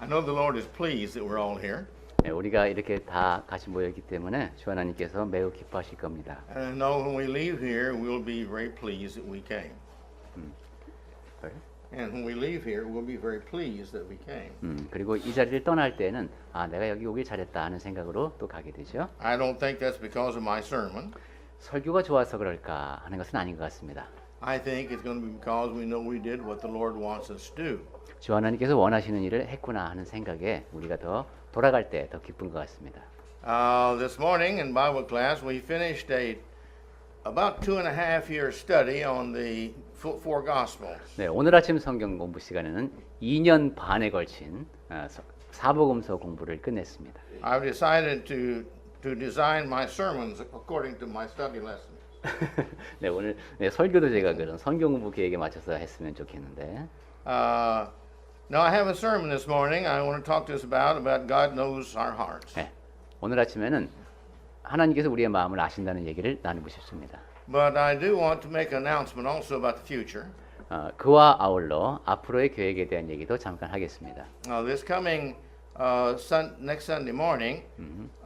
I know the Lord is pleased that we're all here. 네, 우리가 이렇게 다 같이 모였기 때문에 주 하나님께서 매우 기뻐하실 겁니다. And I know when we leave here, we'll be very pleased that we came. And when we leave here, we'll be very pleased that we came. 그리고 이 자리를 떠날 때는 내가 여기 오길 잘했다 하는 생각으로 또 가게 되죠. I don't think that's because of my sermon. 설교가 좋아서 그럴까 하는 것은 아닌 것 같습니다. I think it's going to be because we know we did what the Lord wants us to do. 주 하나님께서 원하시는 일을 했구나 하는 생각에 우리가 더 돌아갈 때 더 기쁜 것 같습니다. This morning in Bible class, we finished about 2.5-year study on the four Gospels. 네, 오늘 아침 성경 공부 시간에는 2년 반에 걸친 사복음서 공부를 끝냈습니다. I've decided to design my sermons according to my study lessons. 네, 오늘 설교도 제가 그런 성경 공부 계획에 맞춰서 했으면 좋겠는데. Now I have a sermon this morning I want to talk to us about God knows our hearts. 네, 오늘 아침에는 하나님께서 우리의 마음을 아신다는 얘기를 나누고 싶습니다. But I do want to make an announcement also about the future. 그와 아울러 앞으로의 계획에 대한 얘기도 잠깐 하겠습니다. This coming next Sunday morning,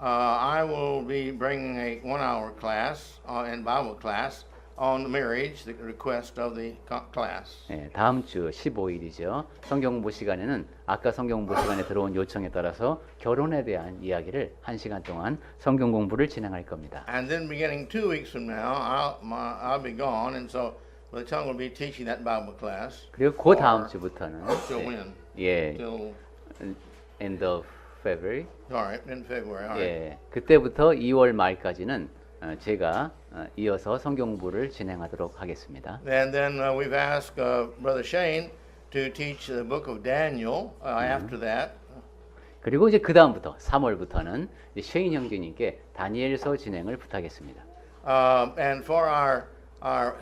I will be bringing a 1-hour class in Bible class on marriage, the request of the class. 네, 다음 주 15일이죠. 성경 공부 시간에는 아까 성경 공부 시간에 들어온 요청에 따라서 결혼에 대한 이야기를 1시간 동안 성경 공부를 진행할 겁니다. And then beginning 2 weeks from now, I'll be gone, and so Brother Chung will be teaching that Bible class. 그리고 그 다음 주부터는 Till when? 예, Till end of February. all right, in February. All right. 예, 그때부터 2월 말까지는 제가 이어서 성경 공부를 진행하도록 하겠습니다. And then we've asked Brother Shane to teach the book of Daniel after that. 그리고 이제 그 다음부터 3월부터는 쉐인 형제님께 다니엘서 진행을 부탁했습니다. And for our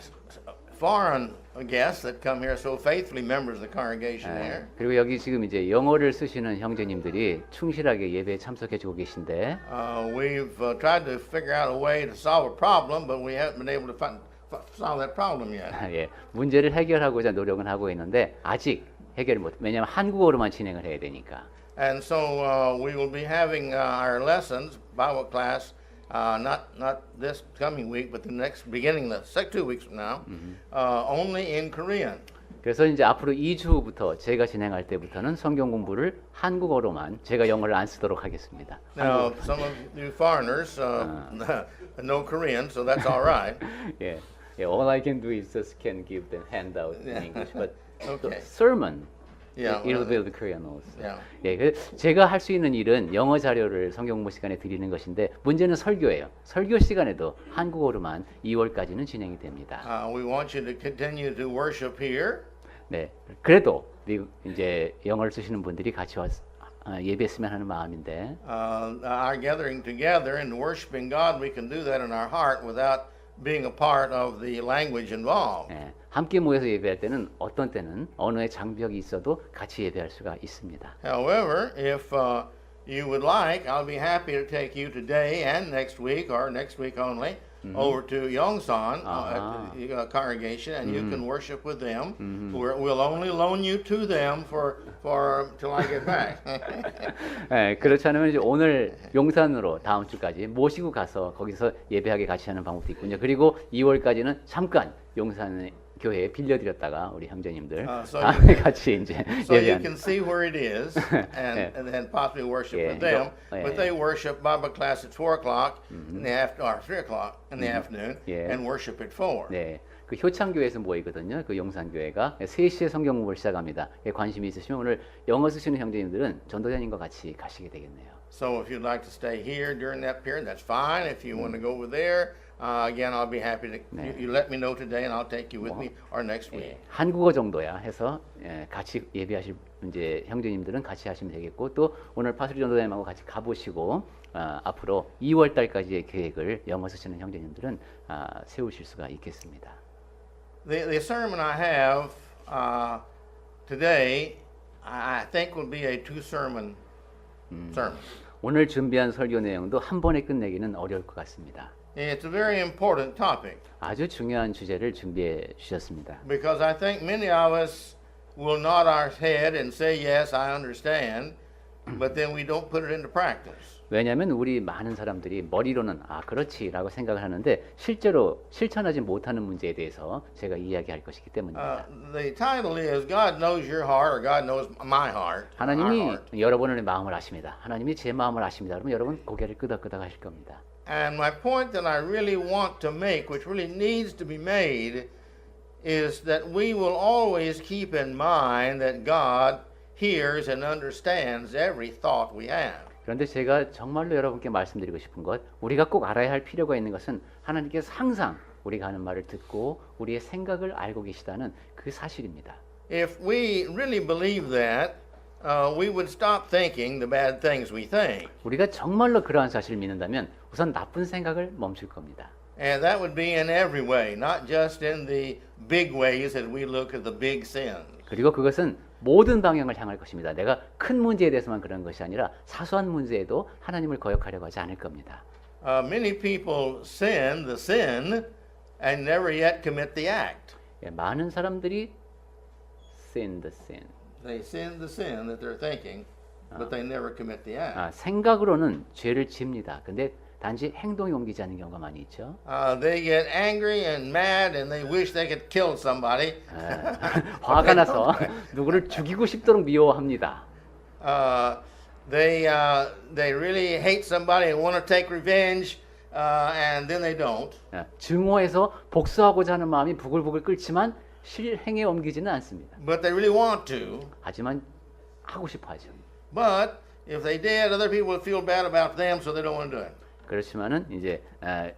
foreign guests that come here so faithfully, members of the congregation here. 그리고 여기 지금 이제 영어를 쓰시는 형제님들이 충실하게 예배에 참석해주고 계신데, We've tried to figure out a way to solve a problem, but we haven't been able to solve that problem yet. 예, 문제를 해결하고자 노력은 하고 있는데 아직 해결 못. 왜냐하면 한국어로만 진행을 해야 되니까. And so we will be having our lessons, Bible class, not this coming week, but the next beginning, the 2 weeks from now, only in Korean. 그래서 이제 앞으로 2주 후부터 제가 진행할 때부터는 성경 공부를 한국어로만, 제가 영어를 안 쓰도록 하겠습니다. Now, some of you foreigners know Korean, so that's all right. 예, all I can do is just can give them handout in English, but Okay. the sermon, Yeah, it'll be the Korean also. Yeah. 예, 제가 할 수 있는 일은 영어 자료를 성경 공부 시간에 드리는 것인데 문제는 설교예요. 설교 시간에도 한국어로만 2월까지는 진행이 됩니다. We want you to continue to worship here. 네, 그래도 이제 영어를 쓰시는 분들이 같이 와서 예배했으면 하는 마음인데. Our gathering together and worshiping God, we can do that in our heart without being a part of the language involved. 예, 함께 모여서 예배할 때는 어떤 때는 언어의 장벽이 있어도 같이 예배할 수가 있습니다. However, if you would like, I'll be happy to take you today and next week, or next week only, over to Yongsan at the congregation, and you can worship with them. We'll only loan you to them for till I get back. 예, 그렇지 않으면 이제 오늘 용산으로 다음 주까지 모시고 가서 거기서 예배하게 같이 하는 방법도 있군요. 그리고 2월까지는 잠깐 용산 교회에 빌려드렸다가 우리 형제님들 다음에 같이 이제 So you 예배하는. can see where it is, and then possibly worship Yeah, with them. yeah. But they worship Bible class at 4:00 in the or 3:00 in the afternoon, Yeah. and worship at 4. 네, 그 효창교회에서 모이거든요. 그 용산교회가 3시에 성경 공부를 시작합니다. 관심이 있으시면 오늘 영어 쓰시는 형제님들은 전도자님과 같이 가시게 되겠네요. So if you'd like to stay here during that period, that's fine. If you want to go over there, again, I'll be happy to. You let me know today, and I'll take you with me or next week. 예, 한국어 정도야 해서 같이 예배하실 이제 형제님들은 같이 하시면 되겠고, 또 오늘 파수리 전도자님하고 같이 가보시고 앞으로 2월 달까지의 계획을 영어 쓰시는 형제님들은 세우실 수가 있겠습니다. The sermon I have today, I think will be a 2-sermon sermon. 오늘 준비한 설교 내용도 한 번에 끝내기는 어려울 것 같습니다. It's a very important topic 아주 중요한 주제를 준비해 주셨습니다. because I think many of us will nod our head and say, "Yes, I understand," but then we don't put it into practice. 왜냐하면 우리 많은 사람들이 머리로는 아 그렇지라고 생각을 하는데 실제로 실천하지 못하는 문제에 대해서 제가 이야기할 것이기 때문입니다. The title is God knows your heart or God knows my heart. our 하나님이 heart. 여러분의 마음을 아십니다. 하나님이 제 마음을 아십니다. 그러면 여러분 고개를 끄덕끄덕 하실 겁니다. And my point that I really want to make, which really needs to be made, is that we will always keep in mind that God hears and understands every thought we have. 그런데 제가 정말로 여러분께 말씀드리고 싶은 것, 우리가 꼭 알아야 할 필요가 있는 것은 하나님께서 항상 우리가 하는 말을 듣고 우리의 생각을 알고 계시다는 그 사실입니다. If we really believe that, we would stop thinking the bad things we think. 우리가 정말로 그러한 사실을 믿는다면 우선 나쁜 생각을 멈출 겁니다. And that would be in every way, not just in the big ways as we look at the big sins. 그리고 그것은 모든 방향을 향할 것입니다. 내가 큰 문제에 대해서만 그런 것이 아니라 사소한 문제에도 하나님을 거역하려고 하지 않을 겁니다. Many people sin the sin and never yet commit the act. 예, 많은 사람들이 sin the sin. They sin the sin that they're thinking, but they never commit the act. 생각으로는 죄를 지습니다. 근데 단지 행동에 옮기지 않는 경우가 많이 있죠. They get angry and mad and they wish they could kill somebody. 화가 나서 누구를 죽이고 싶도록 미워합니다. They really hate somebody and want to take revenge, and then they don't. 증오해서 복수하고자 하는 마음이 부글부글 끓지만 실행에 옮기지는 않습니다. But they really want to. 하지만 하고 싶어 하죠. But if they did, other people would feel bad about them, so they don't want to do it. 그렇지만은 이제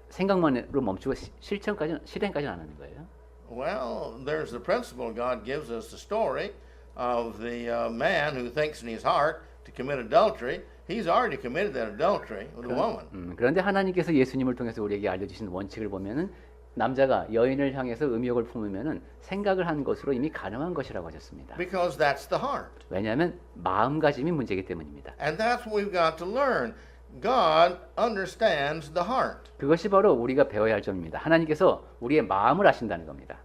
생각만으로 멈추고 실행까지는 안 하는 거예요. Well, there's the principle. God gives us the story of the man who thinks in his heart to commit adultery. He's already committed that adultery with a woman. 그런데 하나님께서 예수님을 통해서 우리에게 알려주신 원칙을 보면은 남자가 여인을 향해서 음욕을 품으면은 생각을 한 것으로 이미 가능한 것이라고 하셨습니다. Because that's the heart. 왜냐하면 마음가짐이 문제이기 때문입니다. And that's what we've got to learn. God understands the heart. 그것이 바로 우리가 배워야 할 점입니다. 하나님께서 우리의 마음을 아신다는 겁니다.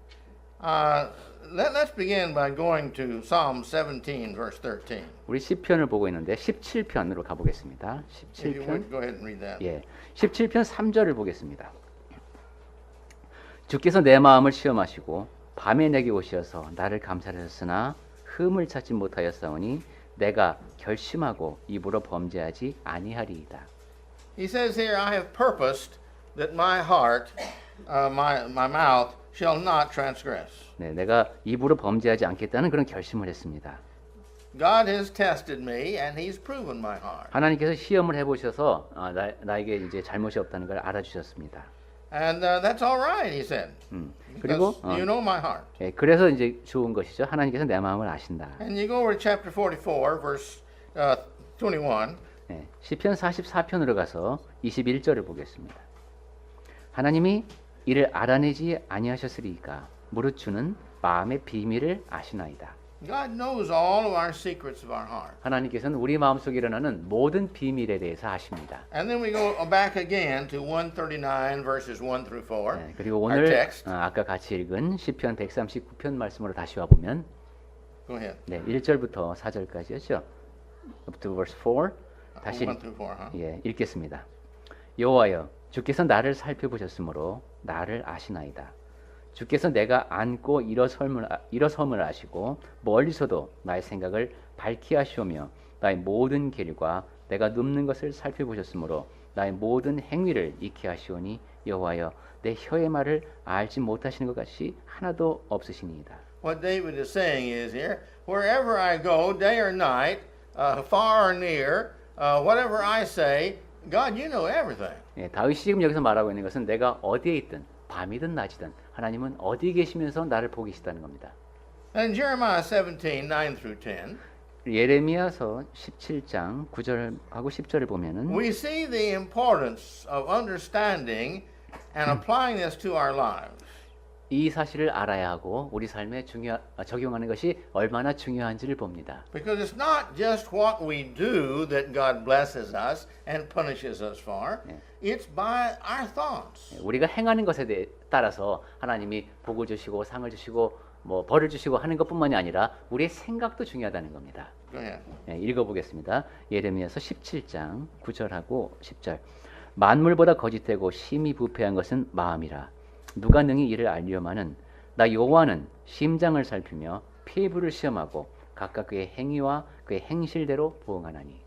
Let's begin by going to Psalm 17, verse 13. 우리 시편을 보고 있는데 17편으로 가보겠습니다. If you 17편. would go ahead and read that. 예. 17편 3절을 보겠습니다. 주께서 내 마음을 시험하시고 밤에 내게 오셔서 나를 감찰하셨으나 흠을 찾지 못하였사오니 내가 결심하고 입으로 범죄하지 아니하리이다. He says here, I have purposed that my heart, my mouth, shall not transgress. 네, 내가 입으로 범죄하지 않겠다는 그런 결심을 했습니다. God has tested me and He's proven my heart. 하나님께서 시험을 해보셔서 나에게 이제 잘못이 없다는 걸 알아주셨습니다. And that's all right, He said. 그리고 Because you know my heart. 예, 그래서 이제 좋은 것이죠. 하나님께서 내 마음을 아신다. And you go over to chapter 44, verse 21. 예, 시편 44편으로 가서 21절을 보겠습니다. 하나님이 이를 알아내지 아니하셨으리이까 무릇 주는 마음의 비밀을 아시나이다. God knows all of our secrets of our heart. 하나님께서는 우리 마음속에 일어나는 모든 비밀에 대해서 아십니다. And then we go back again to 139 verses 1 through 4. 네, 그리고 Our 오늘 text. 아까 같이 읽은 시편 139편 말씀으로 다시 와 보면 Go ahead. 네, 1절부터 4절까지였죠. Up to verse 4. 다시 1 through 4, huh? 예, 읽겠습니다. 여호와여 주께서 나를 살펴보셨으므로 나를 아시나이다. 주께서 내가 앉고 일어섬을 아시고 멀리서도 나의 생각을 밝히 하시오며 나의 모든 길과 내가 눕는 것을 살펴보셨으므로 나의 모든 행위를 익히 하시오니 여호와여 내 혀의 말을 알지 못하시는 것 같이 하나도 없으시니이다. What David is saying is here, wherever I go, day or night, far or near, whatever I say, God, you know everything. 예, 다윗이 지금 여기서 말하고 있는 것은 내가 어디에 있든 밤이든 낮이든 하나님은 어디 계시면서 나를 보고 계시다는 겁니다. And Jeremiah 17, 9 through 10, 예레미야서 17장 9절하고 10절을 보면은 we see the importance of understanding and applying this to our lives. 이 사실을 알아야 하고 우리 삶에 적용하는 것이 얼마나 중요한지를 봅니다. Because it's not just what we do that God blesses us and punishes us for. It's by our thoughts. 우리가 행하는 것에 따라서 하나님이 복을 주시고 상을 주시고 뭐 벌을 주시고 하는 것뿐만이 아니라 우리의 생각도 중요하다는 겁니다. Go ahead. 읽어보겠습니다. 예레미야서 17장 9절하고 10절. 만물보다 거짓되고 심히 부패한 것은 마음이라. 누가 능히 이를 알려마는 나 여호와는 심장을 살피며 피부를 시험하고 각각 그의 행위와 그의 행실대로 보응하나니.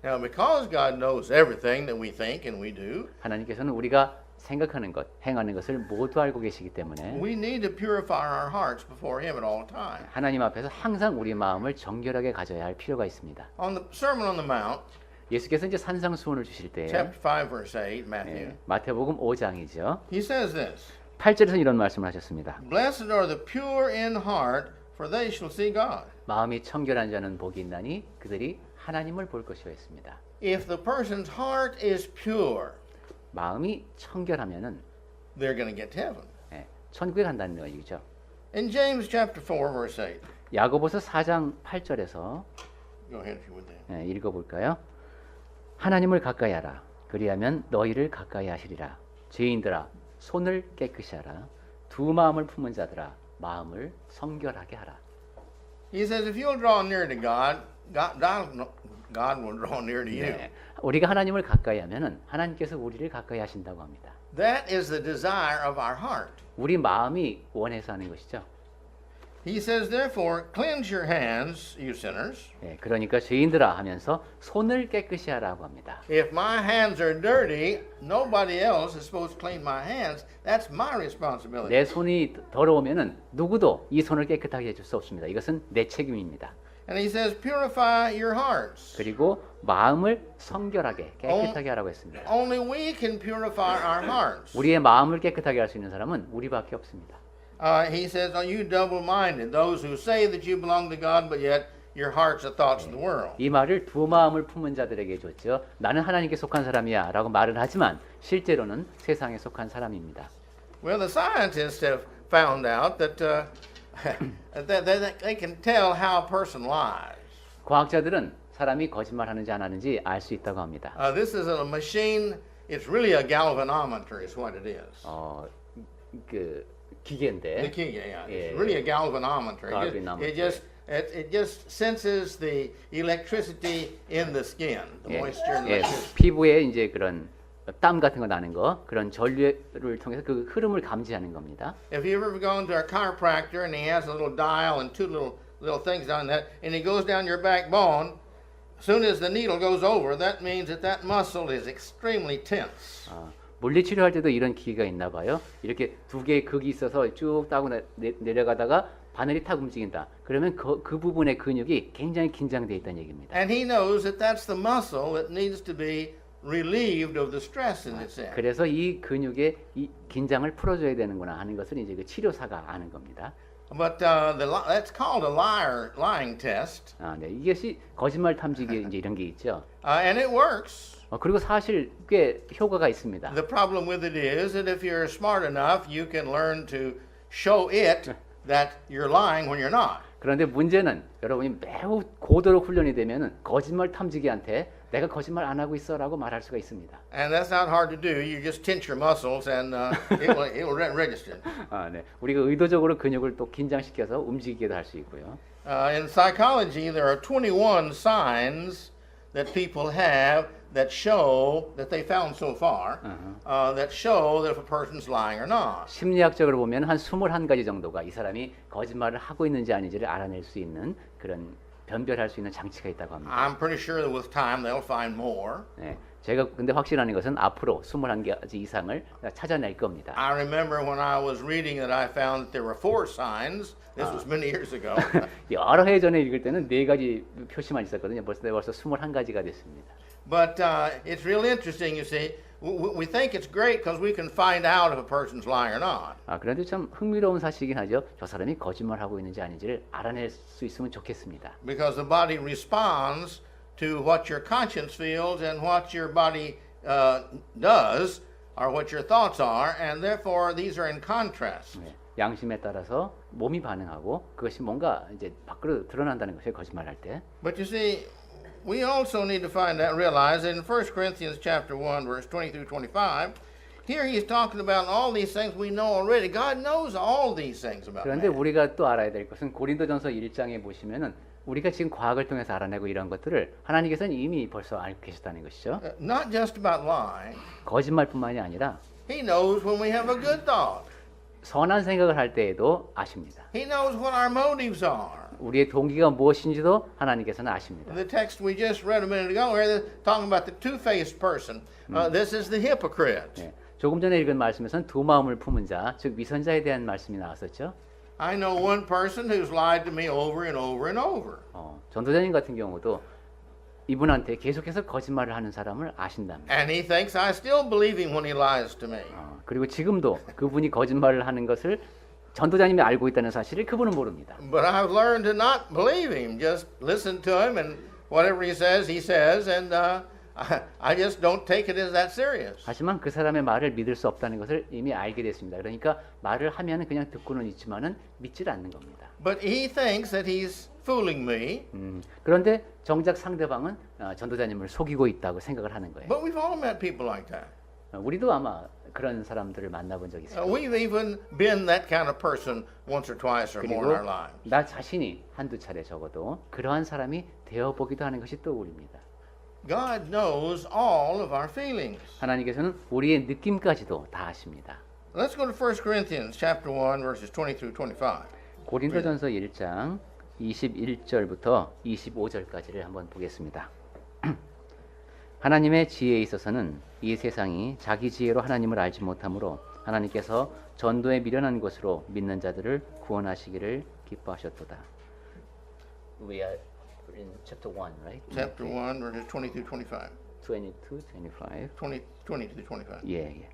Now, because God knows everything that we think and we do, 하나님께서는 우리가 생각하는 것, 행하는 것을 모두 알고 계시기 때문에 we need to purify our hearts before Him at all times. 하나님 앞에서 항상 우리 마음을 정결하게 가져야 할 필요가 있습니다. On the Sermon on the Mount, 예수께서 이제 산상수훈을 주실 때 chapter 5, verse 8, Matthew, 마태복음 5장이죠. He says this, 8절에서 이런 말씀을 하셨습니다. Blessed are the pure in heart, for they shall see God. 마음이 청결한 자는 복이 있나니 그들이 하나님을 볼 것이라 했습니다. If the person's heart is pure, 마음이 청결하면은 they're going to get to heaven. 천국에 간다는 얘기죠. In James chapter 4, verse 8, 야고보서 4장 8절에서 go ahead if you would then. 읽어볼까요? 하나님을 가까이 하라. 그리하면 너희를 가까이 하시리라. 죄인들아 손을 깨끗이 하라. 두 마음을 품은 자들아 마음을 성결하게 하라. He says, if you'll draw near to God, God will draw near to you. 네, 우리가 하나님을 가까이 하면은 하나님께서 우리를 가까이 하신다고 합니다. That is the desire of our heart. 우리 마음이 원해서 하는 것이죠. He says, therefore, cleanse your hands, you sinners. 그러니까 죄인들아 하면서 손을 깨끗이 하라고 합니다. If my hands are dirty, nobody else is supposed to clean my hands. That's my responsibility. 내 손이 더러우면은 누구도 이 손을 깨끗하게 해줄 수 없습니다. 이것은 내 책임입니다. And he says, purify your hearts. 그리고 마음을 성결하게 깨끗하게 하라고 했습니다. Only we can purify our hearts. 우리의 마음을 깨끗하게 할 수 있는 사람은 우리밖에 없습니다. He says, are you double-minded? Those who say that you belong to God, but yet your hearts are thoughts of the world. 이 말을 두 마음을 품은 자들에게 줬죠. 나는 하나님께 속한 사람이야 라고 말을 하지만 실제로는 세상에 속한 사람입니다. Well, the scientists have found out that that they can tell how a person lies. 과학자들은 사람이 거짓말하는지 안 하는지 알 수 있다고 합니다. This is a machine. It's really a galvanometer, is what it is. 그 기계인데. The key, yeah. It's really a galvanometer. It just senses the electricity in the skin, the moisture and the electricity. 피부에 이제 그런 땀 같은 거 나는 거, 그런 전류를 통해서 그 흐름을 감지하는 겁니다. If you ever gone to a chiropractor and he has a little dial and two little things on that, and he goes down your backbone, as soon as the needle goes over, that means that muscle is extremely tense. 물리치료할 때도 이런 기계가 있나 봐요. 이렇게 두 개의 극이 있어서 쭉 따고 내려가다가 바늘이 탁 움직인다. 그러면 그 부분의 근육이 굉장히 긴장되어 있다는 얘기입니다. And he knows that that's the muscle that needs to be relieved of the stress in its end. 그래서 이 근육의 이 긴장을 풀어줘야 되는구나 하는 것을 이제 그 치료사가 아는 겁니다. But that's called a lying test. 네, 이것이 거짓말 탐지기 이제 이런 게 있죠. And it works. 그리고 사실 꽤 효과가 있습니다. The problem with it is that if you're smart enough, you can learn to show it that you're lying when you're not. 그런데 문제는 여러분이 매우 고도로 훈련이 되면은 거짓말 탐지기한테 내가 거짓말 안 하고 있어라고 말할 수가 있습니다. And that's not hard to do. You just tense your muscles and it will register. 네. 우리가 의도적으로 근육을 또 긴장시켜서 움직이게도 할 수 있고요. In psychology, there are 21 signs that people have that show that they found so far that show that if a person's lying or not. 심리학적으로 보면 한 21가지 정도가 이 사람이 거짓말을 하고 있는지 아닌지를 알아낼 수 있는 그런 변별할 수 있는 장치가 있다고 합니다. I'm pretty sure that with time they'll find more. 네, 제가 근데 확신하는 것은 앞으로 21가지 이상을 찾아낼 겁니다. I remember when I was reading that I found that there were 4 signs. This was many years ago. 여러 해 전에 읽을 때는 4가지 표시만 있었거든요. 벌써 21가지가 됐습니다. But it's real interesting, you see. We think it's great because we can find out if a person's lying or not. 그런데 참 흥미로운 사실이긴 하죠. 저 사람이 거짓말하고 있는지 아닌지를 알아낼 수 있으면 좋겠습니다. Because the body responds to what your conscience feels and what your body does, or what your thoughts are, and therefore these are in contrast. 네, 양심에 따라서 몸이 반응하고 그것이 뭔가 이제 밖으로 드러난다는 것이에요. 거짓말할 때. But you see, we also need to realize that in 1 Corinthians chapter 1, verse 20 through 25, Here he's talking about all these things we know already. God knows all these things about 그런데 man. 우리가 또 알아야 될 것은 고린도전서 1장에 보시면은 우리가 지금 과학을 통해서 알아내고 이런 것들을 하나님께서는 이미 벌써 알고 계셨다는 것이죠. Not just about lying. 거짓말뿐만이 아니라 He knows when we have a good thought. 선한 생각을 할 때에도 아십니다. He knows what our motives are. 우리의 동기가 무엇인지도 하나님께서는 아십니다. The text we just read a minute ago, where they're talking about the two-faced person. This is the hypocrite. 네, 조금 전에 읽은 말씀에서는 두 마음을 품은 자, 즉 위선자에 대한 말씀이 나왔었죠. I know one person who's lied to me over and over and over. 전도자님 같은 경우도 이분한테 계속해서 거짓말을 하는 사람을 아신답니다. And he thinks I still believe him when he lies to me. 그리고 지금도 그분이 거짓말을 하는 것을 전도자님이 알고 있다는 사실을 그분은 모릅니다. But I've learned to not believe him. Just listen to him, and whatever he says, and I just don't take it as that serious. 하지만 그 사람의 말을 믿을 수 없다는 것을 이미 알게 됐습니다. 그러니까 말을 하면 그냥 듣고는 있지만은 믿질 않는 겁니다. But he thinks that he's fooling me. 그런데 정작 상대방은 전도자님을 속이고 있다고 생각을 하는 거예요. But we've all met people like that. 우리도 아마 그런 사람들을 만나본 적이 있어요. We've even been that kind of person once or twice or more in 그리고 our lives. 나 자신이 한두 차례 적어도 그러한 사람이 되어보기도 하는 것이 또 우리입니다. God knows all of our feelings. 하나님께서는 우리의 느낌까지도 다 아십니다. Let's go to 1 Corinthians chapter 1 verses 20 through 25. 고린도전서 1장 21절부터 25절까지를 한번 보겠습니다. 하나님의 지혜에 있어서는 이 세상이 자기 지혜로 하나님을 알지 못하므로 하나님께서 전도에 미련한 것으로 믿는 자들을 구원하시기를 기뻐하셨도다. We are in chapter 1, right? Chapter 1 verses 20 through 25. 22, 25. 20 through 25. 예.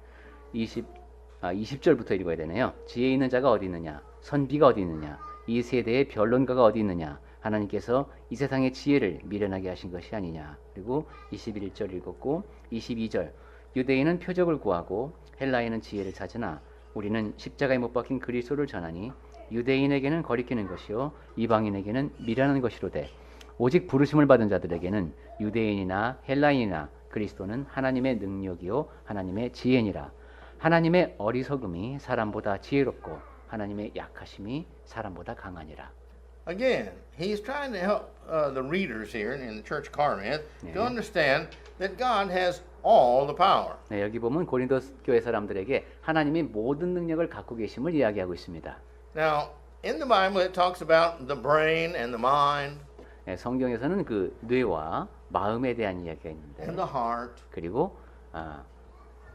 20절부터 읽어야 되네요. 지혜 있는 자가 어디 있느냐? 선비가 어디 있느냐? 이 세대의 변론가가 어디 있느냐? 하나님께서 이 세상의 지혜를 미련하게 하신 것이 아니냐. 그리고 21절 읽었고 22절 유대인은 표적을 구하고 헬라인은 지혜를 찾으나 우리는 십자가에 못 박힌 그리스도를 전하니 유대인에게는 거리끼는 것이요 이방인에게는 미련한 것이로되 오직 부르심을 받은 자들에게는 유대인이나 헬라인이나 그리스도는 하나님의 능력이요 하나님의 지혜니라. 하나님의 어리석음이 사람보다 지혜롭고 하나님의 약하심이 사람보다 강하니라. Again, he's trying to help the readers here in the church Corinth to understand that God has all the power. 네, 여기 보면 고린도 교회 사람들에게 하나님이 모든 능력을 갖고 계심을 이야기하고 있습니다. Now, in the Bible it talks about the brain and the mind 네, 성경에서는 그 뇌와 마음에 대한 이야기가 있는데 and the heart. 그리고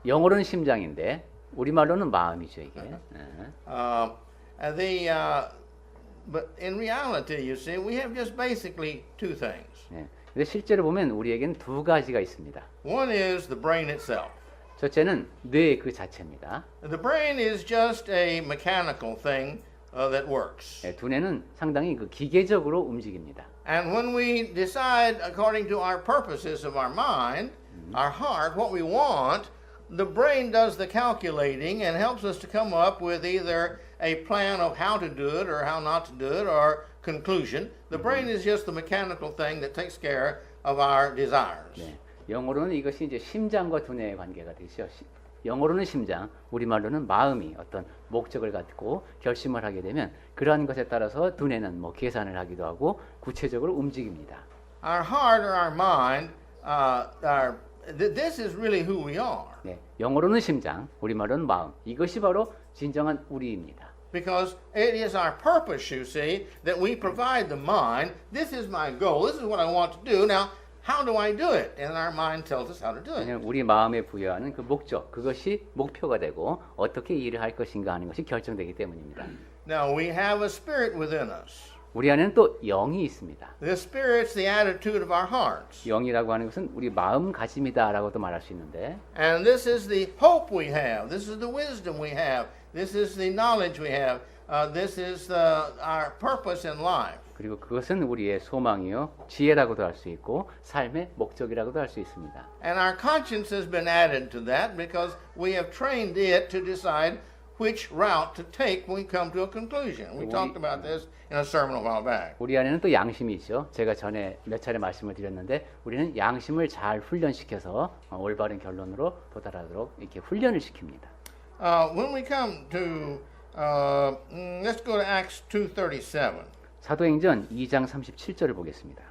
영어로는 심장인데 우리말로는 마음이죠 이게. But in reality, you see, we have just basically two things. 네, 근데 실제로 보면 우리에겐 두 가지가 있습니다. One is the brain itself. 첫째는 뇌 그 자체입니다. The brain is just a mechanical thing that works. 네, 두뇌는 상당히 그 기계적으로 움직입니다. And when we decide according to our purposes of our mind, our heart, what we want, the brain does the calculating and helps us to come up with either a plan of how to do it or how not to do it or conclusion. The brain is just the mechanical thing that takes care of our desires. 네, 영어로는 이것이 이제 심장과 두뇌의 관계가 되죠. 영어로는 심장, 우리말로는 마음이 어떤 목적을 갖고 결심을 하게 되면 그러한 것에 따라서 두뇌는 뭐 계산을 하기도 하고 구체적으로 움직입니다. Our heart or our mind, this is really who we are. 네, 영어로는 심장, 우리말로는 마음. 이것이 바로 진정한 우리입니다. Because it is our purpose, you see, that we provide the mind. This is my goal. This is what I want to do. Now, how do I do it? And our mind tells us how to do it. 그냥 우리 마음에 부여하는 그 목적, 그것이 목표가 되고 어떻게 일을 할 것인가 하는 것이 결정되기 때문입니다. Now, we have a spirit within us. 우리 안에는 또 영이 있습니다. The spirit's the attitude of our hearts. 영이라고 하는 것은 우리 마음가짐이다라고도 말할 수 있는데 And this is the hope we have. This is the wisdom we have. This is the knowledge we have. This is our purpose in life. 그리고 그것은 우리의 소망이요 지혜라고도 할 수 있고 삶의 목적이라고도 할 수 있습니다. And our conscience has been added to that because we have trained it to decide which route to take when we come to a conclusion. We talked about this in a sermon a while back. 우리 안에는 또 양심이 있죠. 제가 전에 몇 차례 말씀을 드렸는데 우리는 양심을 잘 훈련시켜서 올바른 결론으로 도달하도록 이렇게 훈련을 시킵니다. When we come to, let's go to Acts 2:37. 사도행전 2장 37절을 보겠습니다.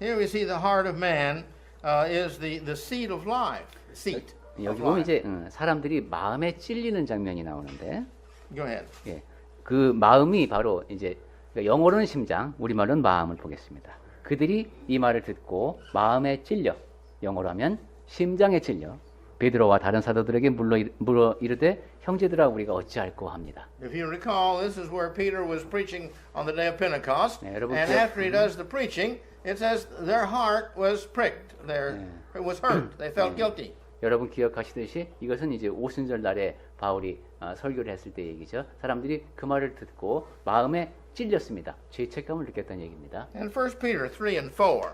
Here we see the heart of man is the seat of life. Seat. 여기 보면 이제 사람들이 마음에 찔리는 장면이 나오는데, Go ahead. 예, 그 마음이 바로 이제 영어로는 심장, 우리말로는 마음을 보겠습니다. 그들이 이 말을 듣고 마음에 찔려, 영어로 하면 심장에 찔려 베드로와 다른 사도들에게 물어 이르되 형제들아 우리가 어찌할꼬 합니다. If you recall, this is where Peter was preaching on the day of Pentecost, 네, 여러분 and after he does the preaching, it says their heart was pricked. It was hurt. They felt guilty. 여러분 기억하시듯이 이것은 이제 오순절 날에 바울이 설교를 했을 때 얘기죠. 사람들이 그 말을 듣고 마음에 찔렸습니다. 죄책감을 느꼈다는 얘기입니다. And 1 Peter 3 and 4.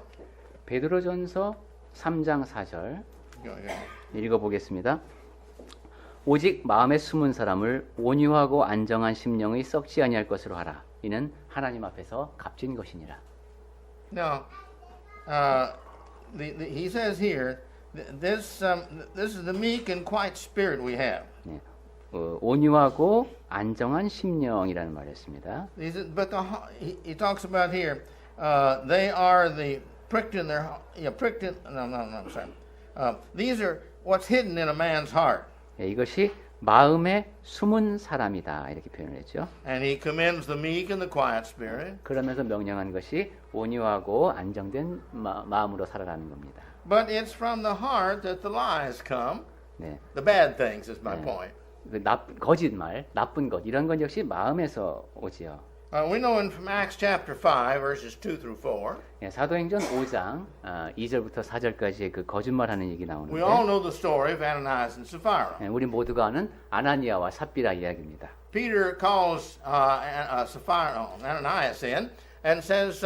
베드로전서 3장 4절 Go ahead. 읽어보겠습니다. 오직 마음에 숨은 사람을 온유하고 안정한 심령의 썩지 아니할 것으로 하라. 이는 하나님 앞에서 값진 것이니라. Now, he says here, this is the meek and quiet spirit we have. 네, 온유하고 안정한 심령이라는 말을 했습니다. But he talks about here, they are the pricked in their, pricked in, no, I'm sorry. These are what's hidden in a man's heart. 네, 이것이 마음에 숨은 사람이다 이렇게 표현을 했죠. And he commends the meek and the quiet spirit. 그러면서 명령한 것이 온유하고 안정된 마음으로 살아가는 겁니다. But it's from the heart that the lies come. 네, The bad things is my point. 거짓말, 나쁜 것 이런 건 역시 마음에서 오지요. We know from Acts chapter 5, verses 2 through 4. 예, 사도행전 5장 2절부터 4절까지의 그 거짓말하는 얘기 We 나오는데 all know the story of Ananias and Sapphira. 예, 우리 모두가 아는 아나니아와 삽비라 이야기입니다. Peter calls Ananias in and says,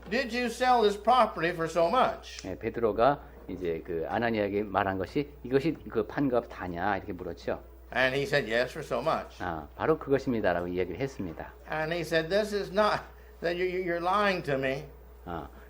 did you sell this property for so much? 예, 베드로가 이제 그 아나니아에게 말한 것이 이것이 그 판값 다냐 이렇게 물었죠. And he said, yes, for so much. 바로 그것입니다라고 이야기를 했습니다. And he said, this is not, that you're lying to me.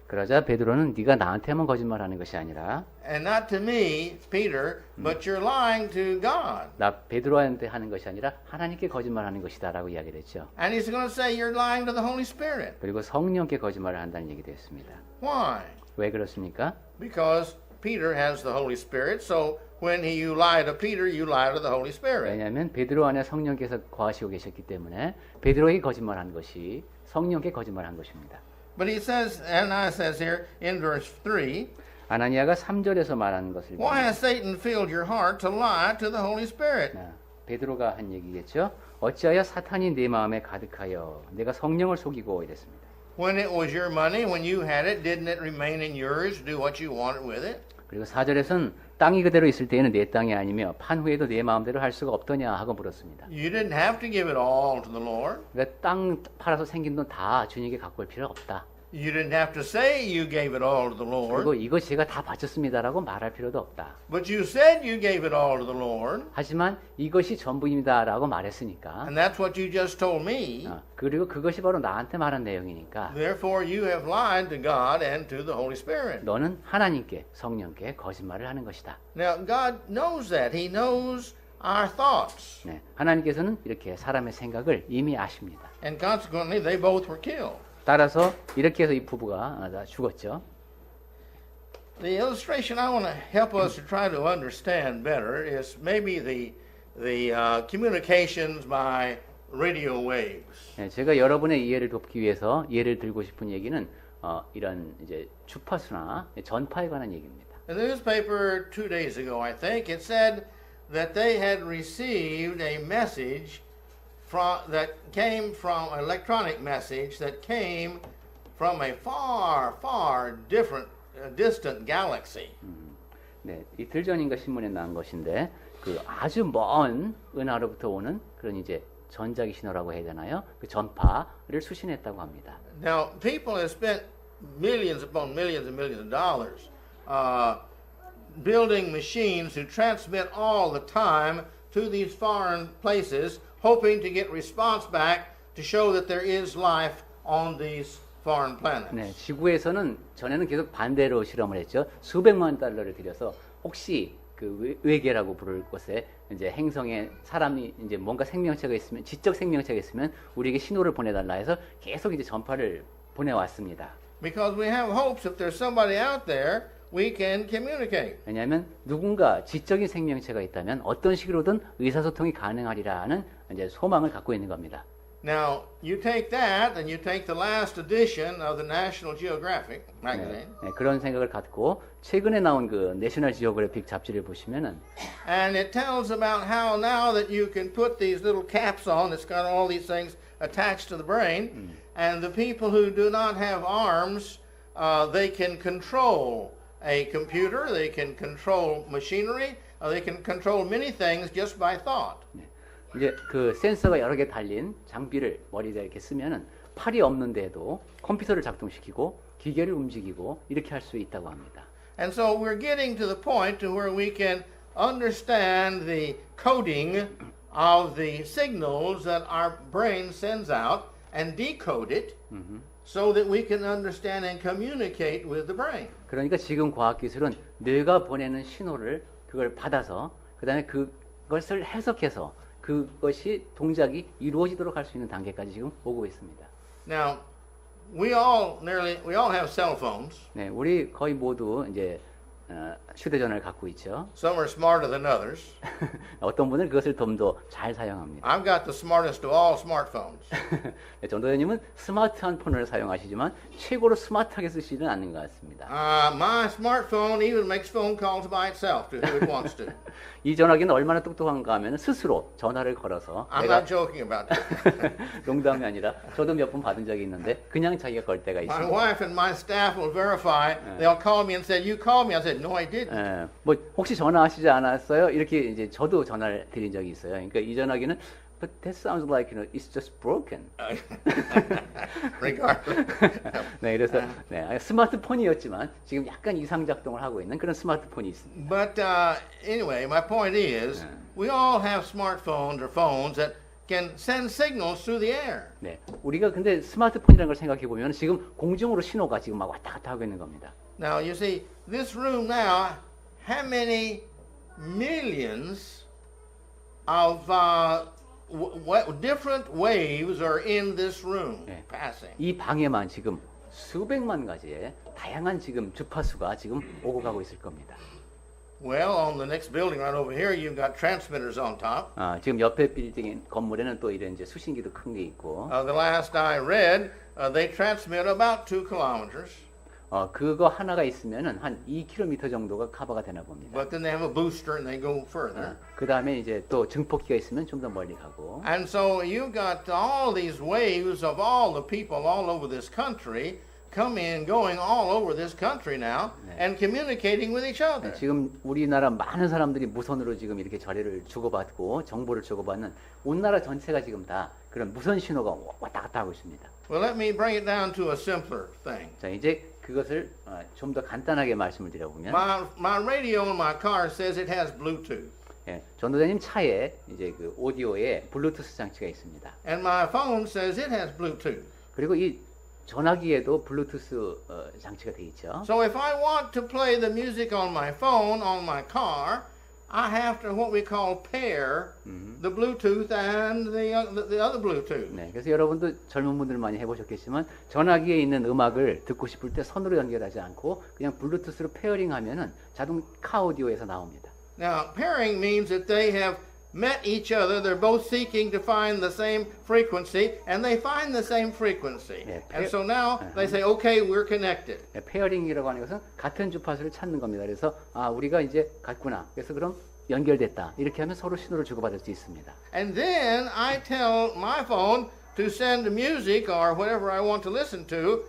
그러자 베드로는 네가 나한테만 거짓말하는 것이 아니라 And not to me, Peter, but you're lying to God. 나 베드로한테 하는 것이 아니라 하나님께 거짓말하는 것이다라고 이야기를 했죠. And he's going to say you're lying to the Holy Spirit. 그리고 성령께 거짓말을 한다는 얘기도 했습니다. Why? 왜 그렇습니까? Because Peter has the Holy Spirit, so when you lie to Peter, you lie to the Holy Spirit. 왜냐하면 베드로 안에 성령께서 거하시고 계셨기 때문에 베드로에게 거짓말한 것이 성령께 거짓말한 것입니다. But he says, Ananias says here in verse 3, 아나니아가 3절에서 말하는 것을 why has Satan filled your heart to lie to the Holy Spirit? 베드로가 한 얘기겠죠. 어찌하여 사탄이 내 마음에 가득하여 내가 성령을 속이고 이랬습니다. When it was your money, when you had it, didn't it remain in yours to do what you wanted with it? 그리고 4절에서는 땅이 그대로 있을 때에는 내 땅이 아니며 판 후에도 내 마음대로 할 수가 없더냐 하고 물었습니다. You didn't have to give it all to the Lord. 그러니까 땅 팔아서 생긴 돈 다 주님께 갖고 올 필요 없다. You didn't have to say you gave it all to the 그리고 Lord. 이거 제가 다 바쳤습니다라고 말할 필요도 없다. But you said you gave it all to the Lord. 하지만 이것이 전부입니다라고 말했으니까 And that's what you just told me. 그리고 그것이 바로 나한테 말한 내용이니까 Therefore, you have lied to God and to the Holy Spirit. 너는 하나님께 성령께 거짓말을 하는 것이다. Now, God knows that. He knows our thoughts. 네, 하나님께서는 이렇게 사람의 생각을 이미 아십니다. And consequently, they both were killed. 따라서 이렇게 해서 이 부부가 다 죽었죠. The illustration I want to help us to try to understand better is maybe the communications by radio waves. 네, 제가 여러분의 이해를 돕기 위해서 예를 들고 싶은 얘기는 이런 이제 주파수나 전파에 관한 얘기입니다. In the newspaper 2 days ago, I think, it said that they had received a message that came from an electronic message that came from a far, far distant galaxy. 네, 이틀 전인가 신문에 나온 것인데 그 아주 먼 은하로부터 오는 그런 이제 전자기 신호라고 해야 되나요? 그 전파를 수신했다고 합니다. Now, people have spent millions upon millions and millions of dollars building machines to transmit all the time to these foreign places, hoping to get response back to show that there is life on these foreign planets. 네, 지구에서는 전에는 계속 반대로 실험을 했죠. 수백만 달러를 들여서 혹시 그 외계라고 부를 곳에 이제 행성에 사람이 이제 뭔가 생명체가 있으면 지적 생명체가 있으면 우리에게 신호를 보내달라 해서 계속 이제 전파를 보내왔습니다. Because we have hopes if there's somebody out there, we can communicate. 왜냐하면 누군가 지적인 생명체가 있다면 어떤 식으로든 의사소통이 가능하리라 하는 이제 소망을 갖고 있는 겁니다. Now, you take that and you take the last edition of the National Geographic magazine, 네, 그런 생각을 갖고 최근에 나온 그 내셔널 지오그래픽 잡지를 보시면은 and it tells about how now that you can put these little caps on, it's got all these things attached to the brain, and the people who do not have arms, they can control a computer, they can control machinery, they can control many things just by thought. 이제 그 센서가 여러 개 달린 장비를 머리에 이렇게 쓰면은 팔이 없는데도 컴퓨터를 작동시키고 기계를 움직이고 이렇게 할 수 있다고 합니다. And so we're getting to the point to where we can understand the coding of the signals that our brain sends out and decode it so that we can understand and communicate with the brain. 그러니까 지금 과학 기술은 뇌가 보내는 신호를 그걸 받아서 그다음에 그것을 해석해서 그것이 동작이 이루어지도록 할 수 있는 단계까지 지금 오고 있습니다. Now, we all have cell phones. 네, 우리 거의 모두 이제 휴대전화를 갖고 있죠. Some are smarter than others. 어떤 분은 그것을 좀 더 잘 사용합니다. I've got the smartest of all smartphones. 네, 전도사님은 스마트한 폰을 사용하시지만 최고로 스마트하게 쓰시지는 않는 것 같습니다. My smartphone even makes phone calls by itself to who it wants to. 이 전화기는 얼마나 똑똑한가 하면 스스로 전화를 걸어서 I'm 내가 not joking about that. 농담이 아니라 저도 몇 번 받은 적이 있는데 그냥 자기가 걸 때가 My 있습니다. wife and my staff will verify. They'll call me and say, "You called me." I said, "No, I didn't." 예, 뭐 혹시 전화하시지 않았어요? 이렇게 이제 저도 전화를 드린 적이 있어요. 그러니까 이 전화기는 But that sounds like it's just broken. Regardless. 네, 그래서 네, 스마트폰이었지만 지금 약간 이상 작동을 하고 있는 그런 스마트폰이 있습니다. But anyway, my point is, we all have smartphones or phones that can send signals through the air. 네, 우리가 근데 스마트폰이라는 걸 생각해 보면 지금 공중으로 신호가 지금 막 왔다 갔다 하고 있는 겁니다. Now, you see, this room now, how many millions of different waves are in this room 네. passing? 이 방에만 지금 수백만 가지의 다양한 지금 주파수가 지금 오고 가고 있을 겁니다. Well, on the next building right over here, you've got transmitters on top. 지금 옆에 빌딩 건물에는 또 이런 이제 수신기도 큰 게 있고, The last I read, they transmit about 2 kilometers. 그거 하나가 있으면은 한 2km 정도가 커버가 되나 봅니다. But then they have a booster and they go further. 그 다음에 이제 또 증폭기가 있으면 좀 더 멀리 가고. And so you've got all these waves of all the people all over this country coming and going all over this country now and communicating with each other. 지금 우리나라 많은 사람들이 무선으로 지금 이렇게 자료를 주고받고 정보를 주고받는 온 나라 전체가 지금 다 그런 무선 신호가 왔다 갔다 하고 있습니다. Well, let me bring it down to a simpler thing. 자, 이제 그것을 좀 더 간단하게 말씀을 드려보면, My radio in my car says it has Bluetooth. 예, 전도사님 차에 이제 그 오디오에 블루투스 장치가 있습니다. And my phone says it has Bluetooth. 그리고 이 전화기에도 블루투스 장치가 돼 있죠. So if I want to play the music on my phone, on my car, I have to what we call pair the Bluetooth and the other Bluetooth. 네, 그래서 여러분도 젊은 분들 많이 해보셨겠지만 전화기에 있는 음악을 듣고 싶을 때 선으로 연결하지 않고 그냥 블루투스로 페어링하면은 자동 카오디오에서 나옵니다. Now, pairing means that they have met each other. They're both seeking to find the same frequency, and they find the same frequency. Yeah, And so now they say, okay, we're connected. 네, 페어링이라고 하는 것은 같은 주파수를 찾는 겁니다. 그래서 우리가 이제 같구나. 그래서 그럼 연결됐다. 이렇게 하면 서로 신호를 주고받을 수 있습니다. And then I tell my phone to send music or whatever I want to listen to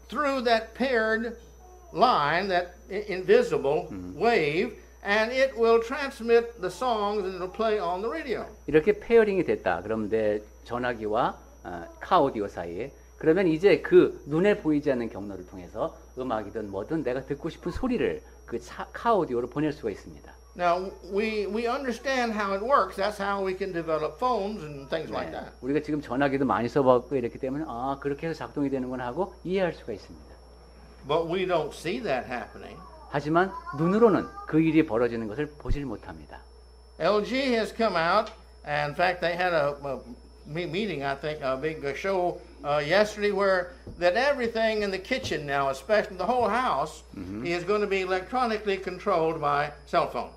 through that paired line, that invisible wave, and it will transmit the songs and it'll play on the radio. 이렇게 페어링이 됐다. 그럼 내 전화기와 카오디오 사이에 그러면 이제 그 눈에 보이지 않는 경로를 통해서 음악이든 뭐든 내가 듣고 싶은 소리를 그 카오디오로 보낼 수가 있습니다. Now, we understand how it works. That's how we can develop phones and things like 네, that. 우리가 지금 전화기도 많이 써봤고 이렇기 때문에 아 그렇게 해서 작동이 되는구나 하고 이해할 수가 있습니다. But we don't see that happening. 하지만 눈으로는 그 일이 벌어지는 것을 보질 못합니다. LG has come out, and in fact, they had a meeting, I think, a big show yesterday, where that everything in the kitchen now, especially the whole house, is going to be electronically controlled by cell phone.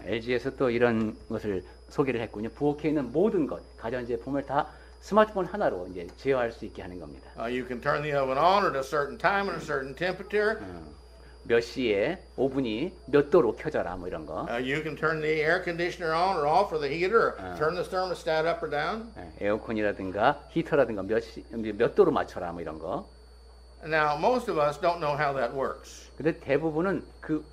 LG에서 또 이런 것을 소개를 했군요. 부엌에 있는 모든 것, 가전제품을 다 스마트폰 하나로 이제 제어할 수 있게 하는 겁니다. You can turn the oven on at a certain time and a certain temperature. 몇 시에 오븐이 몇 도로 켜져라 뭐 이런 거. You can turn the air conditioner on or off, or the heater, or turn the thermostat up or down. 에어컨이라든가 히터라든가 몇 도로 맞춰라 뭐 이런 거. Now, most of us don't know how that works. 근데 대부분은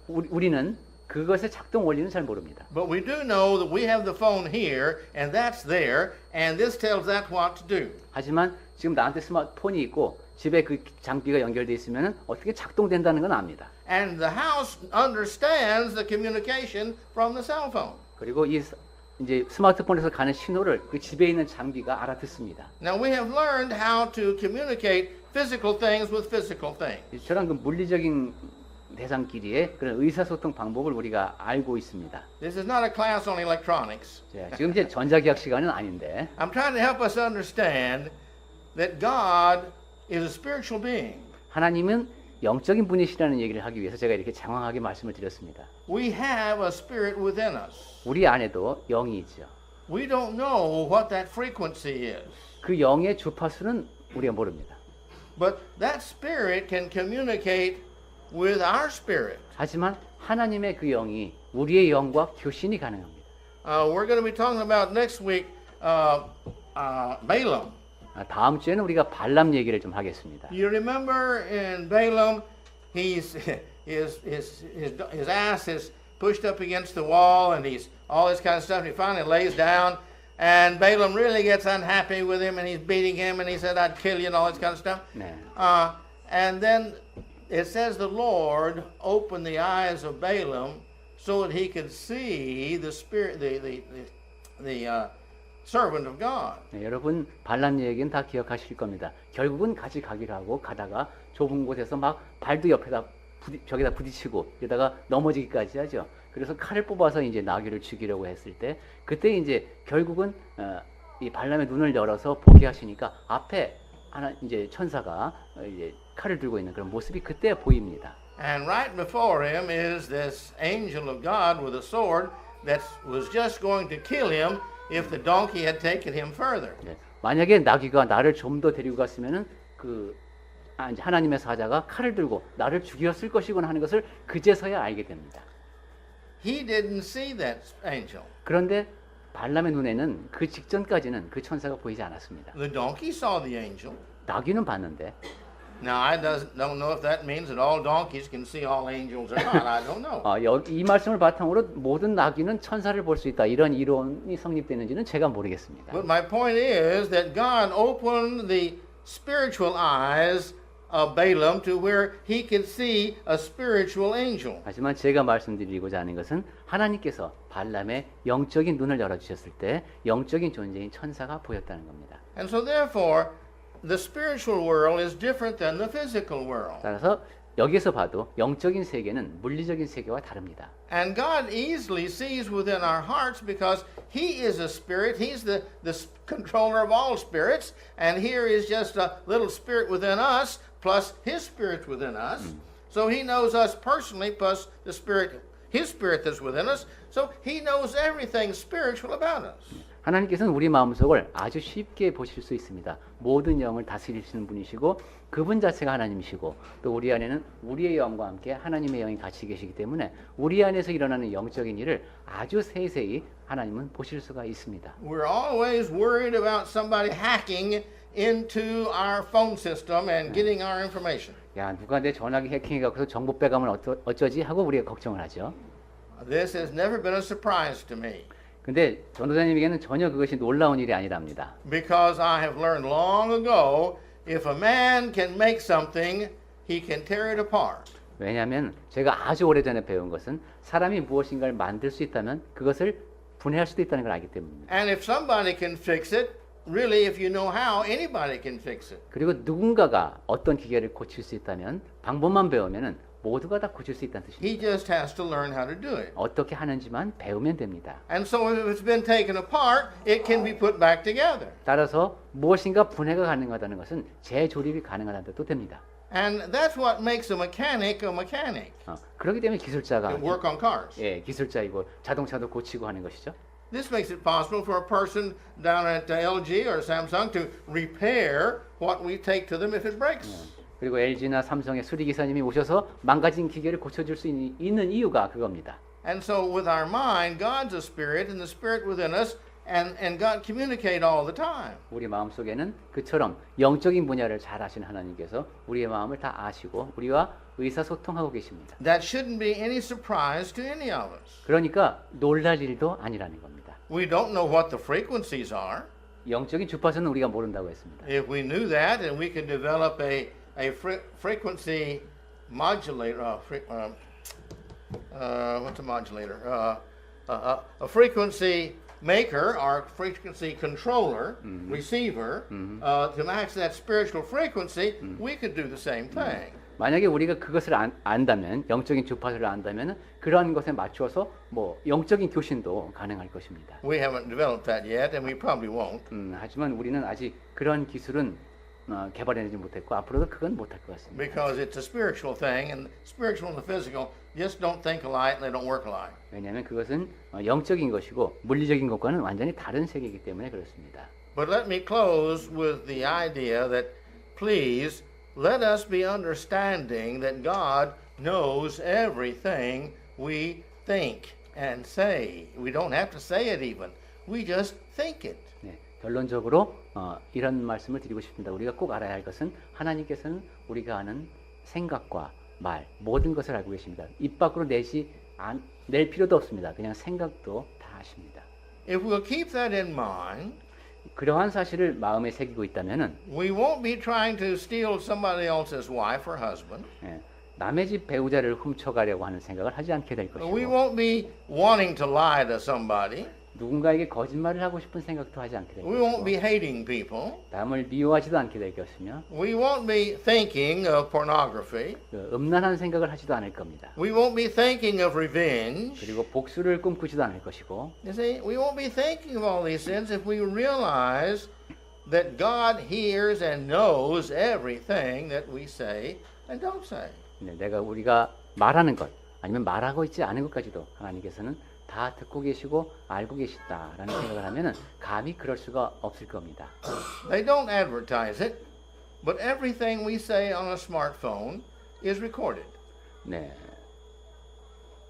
우리는 그것의 작동 원리는 잘 모릅니다. But we do know that we have the phone here, and that's there, and this tells that what to do. 하지만 지금 나한테 스마트폰이 있고 집에 그 장비가 연결돼 있으면 어떻게 작동된다는 건 압니다. And the house understands the communication from the cell phone. 그리고 이제 스마트폰에서 가는 신호를 그 집에 있는 장비가 알아듣습니다. Now we have learned how to communicate physical things with physical things. 저런 그 물리적인 대상끼리의 그런 의사소통 방법을 우리가 알고 있습니다. This is not a class on electronics. 자, 지금 이제 전자기학 시간은 아닌데 I'm trying to help us understand that God is a spiritual being. 하나님은 영적인 분이시라는 얘기를 하기 위해서 제가 이렇게 장황하게 말씀을 드렸습니다. We have a spirit within us. 우리 안에도 영이 있죠. We don't know what that frequency is. 그 영의 주파수는 우리가 모릅니다. But that spirit can communicate with our spirit. 하지만 하나님의 그 영이 우리의 영과 교신이 가능합니다. We're going to be talking about next week Balaam. 다음 주에는 우리가 발람 얘기를 좀 하겠습니다. You remember in Balaam, his ass is pushed up against the wall, and he's all this kind of stuff. And he finally lays down, and Balaam really gets unhappy with him, and he's beating him, and he said, "I'd kill you," and all this kind of stuff. 네. And then it says the Lord opened the eyes of Balaam so that he could see the spirit, the servant of God. 네, 여러분 발람 얘기는 다 기억하실 겁니다. 결국은 같이 가기로 하고 가다가 좁은 곳에서 막 발도 옆에다 벽에다 부딪히고 이러다가 넘어지기까지 하죠. 그래서 칼을 뽑아서 이제 나귀를 죽이려고 했을 때 그때 이제 결국은 이 발람의 눈을 열어서 보게 하시니까 앞에 하나 이제 천사가 이제 칼을 들고 있는 그런 모습이 그때 보입니다. And right before him is this angel of God with a sword that was just going to kill him if the donkey had taken him further. 네, 만약에 나귀가 나를 좀 더 데리고 갔으면은 이제 하나님의 사자가 칼을 들고 나를 죽였을 것이구나 하는 것을 그제서야 알게 됩니다. He didn't see that angel. 그런데 발람의 눈에는 그 직전까지는 그 천사가 보이지 않았습니다. The donkey saw the angel. 나귀는 봤는데 Now I don't know if that means that all donkeys can see all angels or not. I don't know. 이 말씀을 바탕으로 모든 나귀는 천사를 볼 수 있다 이런 이론이 성립되는지는 제가 모르겠습니다. But my point is that God opened the spiritual eyes of Balaam to where he could see a spiritual angel. 하지만 제가 말씀드리고자 하는 것은 하나님께서 발람의 영적인 눈을 열어주셨을 때 영적인 존재인 천사가 보였다는 겁니다. And so therefore, the spiritual world is different than the physical world. 따라서 여기서 봐도 영적인 세계는 물리적인 세계와 다릅니다. And God easily sees within our hearts because He is a spirit. He's the controller of all spirits. And here is just a little spirit within us plus His spirit within us. So He knows us personally plus the spirit, His spirit that's within us. So He knows everything spiritual about us. 하나님께서는 우리 마음속을 아주 쉽게 보실 수 있습니다. 모든 영을 다스리시는 분이시고 그분 자체가 하나님이시고 또 우리 안에는 우리의 영과 함께 하나님의 영이 같이 계시기 때문에 우리 안에서 일어나는 영적인 일을 아주 세세히 하나님은 보실 수가 있습니다. We're always worried about somebody hacking into our phone system and getting our information. 야, 누가 내 전화기 해킹해갖고 정보 빼가면 어쩌지 하고 우리가 걱정을 하죠. This has never been a surprise to me. 근데 전도사님에게는 전혀 그것이 놀라운 일이 아니랍니다. Because I have learned long ago, if a man can make something, he can tear it apart. 왜냐하면 제가 아주 오래전에 배운 것은 사람이 무엇인가를 만들 수 있다면 그것을 분해할 수도 있다는 걸 알기 때문입니다. And if somebody can fix it, really, if you know how, anybody can fix it. 그리고 누군가가 어떤 기계를 고칠 수 있다면 방법만 배우면은 모두가 다 고칠 수 있다는 뜻입니다. He just has to learn how to do it. 어떻게 하는지만 배우면 됩니다. And so if it's been taken apart, it can be put back together. 따라서 무엇인가 분해가 가능하다는 것은 재조립이 가능하다는 뜻도 됩니다. And that's what makes a mechanic a mechanic. 그렇기 때문에 기술자가 To work on cars. 예, 기술자이고 자동차도 고치고 하는 것이죠. This makes it possible for a person down at LG or Samsung to repair what we take to them if it breaks. 그리고 LG나 삼성의 수리기사님이 오셔서 망가진 기계를 고쳐줄 수 있는 이유가 그겁니다. And so with our mind, God's a spirit and the spirit within us and God communicate all the time. 우리 마음속에는 그처럼 영적인 분야를 잘 아시는 하나님께서 우리의 마음을 다 아시고 우리와 의사소통하고 계십니다. That shouldn't be any surprise to any of us. 그러니까 놀랄 일도 아니라는 겁니다. We don't know what the frequencies are. 영적인 주파수는 우리가 모른다고 했습니다. If we knew that and we could develop a frequency modulator, what's a modulator? A frequency maker or frequency controller, receiver, to match that spiritual frequency, we could do the same thing. 만약에 우리가 그것을 안다면 영적인 주파수를 안다면 그러한 것에 맞추어서 뭐 영적인 교신도 가능할 것입니다. We haven't developed that yet, and we probably won't. 하지만 우리는 아직 그런 기술은 개발해내지 못했고 앞으로도 그건 못할 것 같습니다. Because it's a spiritual thing, and spiritual and the physical just don't think alike and they don't work alike. 왜냐하면 그것은 영적인 것이고 물리적인 것과는 완전히 다른 세계이기 때문에 그렇습니다. But let me close with the idea that please let us be understanding that God knows everything we think and say. We don't have to say it even. We just think it. 네, 결론적으로 이런 말씀을 드리고 싶습니다. 우리가 꼭 알아야 할 것은 하나님께서는 우리가 아는 생각과 말 모든 것을 알고 계십니다. 입 밖으로 낼 필요도 없습니다. 그냥 생각도 다 아십니다. If we'll keep that in mind, 그러한 사실을 마음에 새기고 있다면은 we won't be trying to steal somebody else's wife or husband. 예, 남의 집 배우자를 훔쳐가려고 하는 생각을 하지 않게 될 We 것이고 won't be wanting to lie to somebody. 누군가에게 거짓말을 하고 싶은 생각도 하지 않게 될 We won't 것이고 be hating people. 남을 미워하지도 않게 될 것이며 We won't be thinking of pornography. 음란한 생각을 하지도 않을 겁니다. We won't be thinking of revenge. 그리고 복수를 꿈꾸지도 않을 것이고 You see, we won't be thinking of all these sins if we realize that God hears and knows everything that we say and don't say. 우리가 말하는 것 아니면 말하고 있지 않은 것까지도 하나님께서는 다 듣고 계시고 알고 계시다라는 생각을 하면은 감히 그럴 수가 없을 겁니다. They don't advertise it, but everything we say on a smartphone is recorded. 네.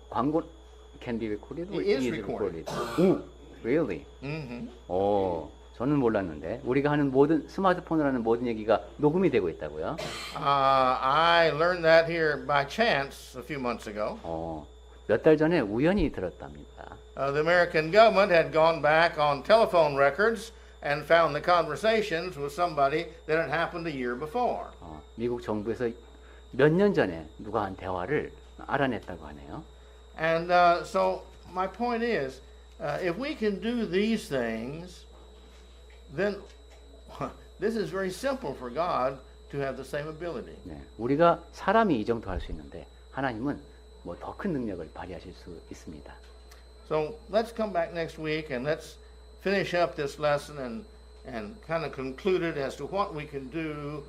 광고 can be recorded or It is is recorded. 오, really? 저는 몰랐는데 우리가 하는 모든 스마트폰으로 하는 모든 얘기가 녹음이 되고 있다고요? I learned that here by chance a few months ago. 몇 달 전에 우연히 들었답니다. The American government had gone back on telephone records and found the conversations with somebody that had happened a year before. 미국 정부에서 몇 년 전에 누가 한 대화를 알아냈다고 하네요. And so my point is, if we can do these things, then this is very simple for God to have the same ability. 네, 우리가 사람이 이 정도 할 수 있는데 하나님은 뭐 더 큰 능력을 발휘하실 수 있습니다. So let's come back next week and let's finish up this lesson and kind of conclude it as to what we can do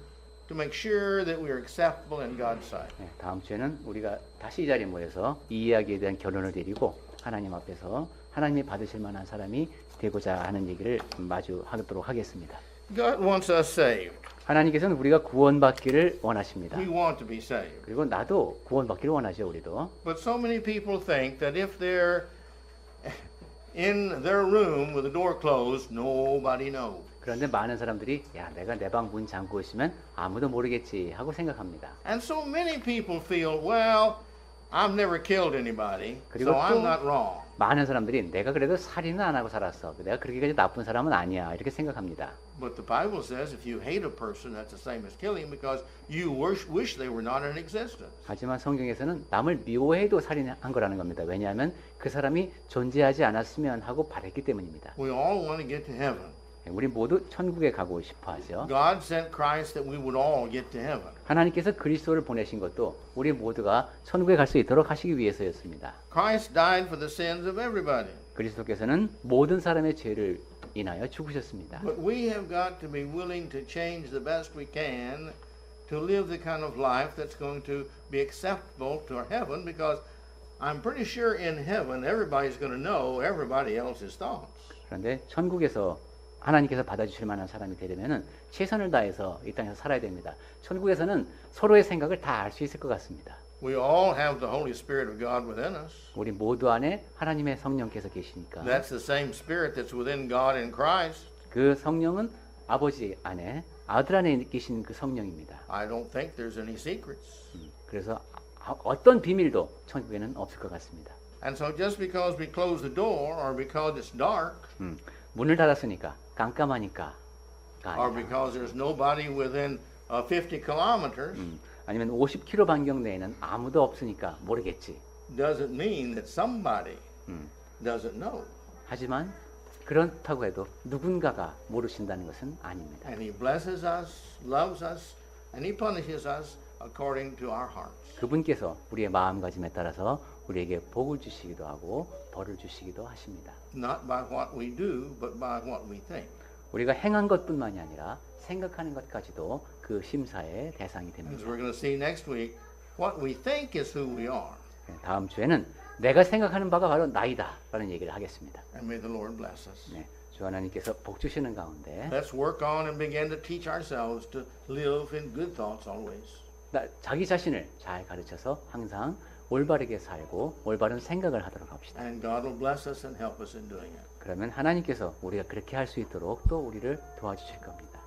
to make sure that we are acceptable in God's sight. 네, 다음 주에는 우리가 다시 이 자리에 모여서 이 이야기에 대한 결론을 내리고 하나님 앞에서 하나님이 받으실 만한 사람이 되고자 하는 얘기를 마주하도록 하겠습니다. God wants us saved. 하나님께서는 우리가 구원받기를 원하십니다. We want to be saved. 그리고 나도 구원받기를 원하죠, 우리도. But so many people think that if they're in their room with the door closed, nobody knows. 그런데 많은 사람들이 야, 내가 내 방 문 잠그고 있으면 아무도 모르겠지 하고 생각합니다. And so many people feel, well, I've never killed anybody, 그리고 so I'm 또 not wrong. 많은 사람들이 내가 그래도 살인은 안 하고 살았어. 내가 그렇게까지 나쁜 사람은 아니야. 이렇게 생각합니다. But the Bible says if you hate a person, that's the same as killing because you wish they were not in existence. 하지만 성경에서는 남을 미워해도 살인한 거라는 겁니다. 왜냐하면 그 사람이 존재하지 않았으면 하고 바랬기 때문입니다. We all want to get to heaven. 우리 모두 천국에 가고 싶어 하죠. God sent Christ that we would all get to heaven. 하나님께서 그리스도를 보내신 것도 우리 모두가 천국에 갈 수 있도록 하시기 위해서였습니다. Christ died for the sins of everybody. 그리스도께서는 모든 사람의 죄를 인하여 죽으셨습니다. But we have got to be willing to change the best we can to live the kind of life that's going to be acceptable to our heaven because I'm pretty sure in heaven everybody's going to know everybody else's thoughts. 그런데 천국에서 하나님께서 받아주실 만한 사람이 되려면은 최선을 다해서 이 땅에서 살아야 됩니다. 천국에서는 서로의 생각을 다 알 수 있을 것 같습니다. We all have the Holy Spirit of God within us. 우리 모두 안에 하나님의 성령께서 계시니까 That's the same Spirit that's within God in Christ. 그 성령은 아버지 안에 아들 안에 계신 그 성령입니다. I don't think there's any secrets. 그래서 어떤 비밀도 천국에는 없을 것 같습니다. And so just because we close the door or because it's dark 문을 닫았으니까 깜깜하니까 or 아니라 because there's nobody within 50 kilometers 아니면 50km 반경 내에는 아무도 없으니까 모르겠지. doesn't mean that somebody doesn't know. 하지만 그렇다고 해도 누군가가 모르신다는 것은 아닙니다. And He blesses us, loves us, and He punishes us according to our hearts. 그분께서 우리의 마음가짐에 따라서 우리에게 복을 주시기도 하고 벌을 주시기도 하십니다. Not by what we do, but by what we think. 우리가 행한 것뿐만이 아니라 생각하는 것까지도 그 심사의 대상이 As 됩니다. we're going to see next week, what we think is who we are. 다음 주에는 내가 생각하는 바가 바로 나이다 라는 얘기를 하겠습니다. And may the Lord bless us. 네, 주 하나님께서 복 주시는 가운데 Let's work on and begin to teach ourselves to live in good thoughts always. 자기 자신을 잘 가르쳐서 항상 올바르게 살고 올바른 생각을 하도록 합시다. And God will bless us and help us in doing it. 그러면 하나님께서 우리가 그렇게 할 수 있도록 또 우리를 도와주실 겁니다.